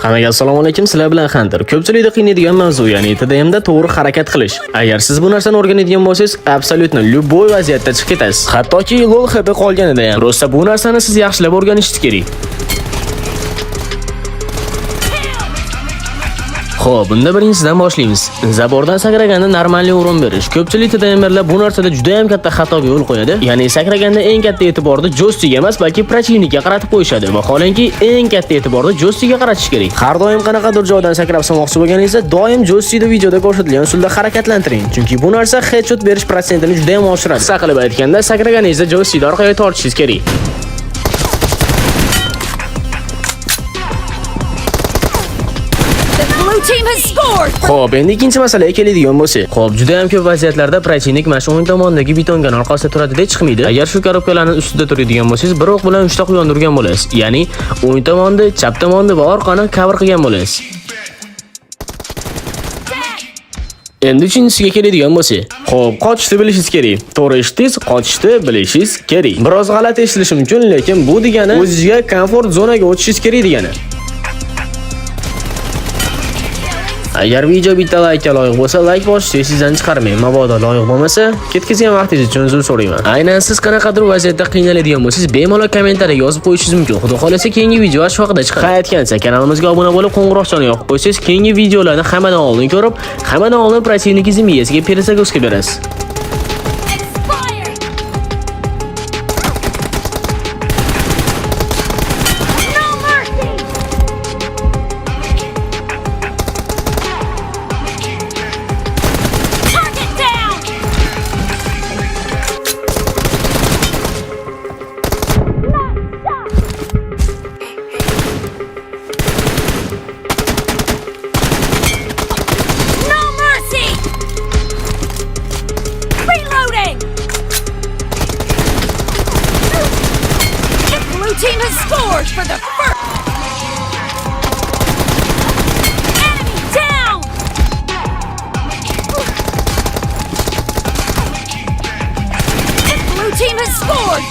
Hammaga assalomu alaykum, sizlar bilan Hunter. Ko'pchilikda qiynaydigan mavzu, ya'ni TDMda to'g'ri harakat qilish. Agar siz bu narsani o'rganadigan bo'lsangiz, absolyutno любой vaziyatda chiqib ketasiz. Hattoki LoL HP qolganida ham. Rosa bu narsani siz yaxshilab o'rganishingiz kerak. Xo'p, bunda birinchisidan boshlaymiz. Zabordan sakraganda normalniy o'rin berish. Ko'pchilik TDMerlar bu narsada juda ham katta xatoga yo'l qo'yadi. Ya'ni sakraganda eng katta e'tiborni joystickga emas, balki protivnikka qaratib qo'yishadi. Vaholanki, eng katta e'tiborni joystickga qaratish kerak. Har doim qanaqadir joydan sakrab solmoqchi bo'lganingizda, doim joystickda videoda ko'rsatilgan usulda harakatlantiring. Chunki bu narsa headshot berish prosentini juda ham oshiradi. Qisqa qilib aytganda, sakraganingizda joystick orqaga tortishingiz kerak. Xo'p, endi ikkinchi masalaga keladigan bo'lsak. Xo'p, juda ham ko'p vaziyatlarda protivnik mana shu o'ng tomondagi betongan orqasida turadi deb chiqmaydi. Agar shu korobkalarning ustida turadigan bo'lsangiz, bir o'q bilan 3 ta quyondirgan bo'lasiz. Ya'ni o'ng tomonni, chap tomonni va orqani cover qilgan bo'lasiz. Endi uchinchisiga keladigan bo'lsak. Xo'p, qochishni bilishingiz kerak. To'g'ri eshitdingiz, qochishni bilishingiz kerak. Biroz g'alati eshitilishi mumkin, lekin bu degani o'zingizga komfort zonaga o'tishingiz kerak degani. Agar video bitta like ga loyiq bo'lsa, like bosishni sizdan chiqarmang. Mabodo loyiq bo'lmasa, ketkizgan vaqtingiz uchun uzr so'rayman. Aynan siz qanaqadir vaziyatda qiynaladigan bo'lsangiz, bemalol kommentariyaga yozib qo'yishingiz mumkin. Xudo xolasa keyingi video shu haqida chiqadi. Qaytgansa, kanalimizga obuna bo'lib, qo'ng'iroqchani yoqib qo'ysangiz, keyingi videolarni hammadan oldin ko'rib, hammadan oldin protivnikingiz miyasiga persaguzga berasiz. Team has scored for the first. Enemy down. The blue team has scored.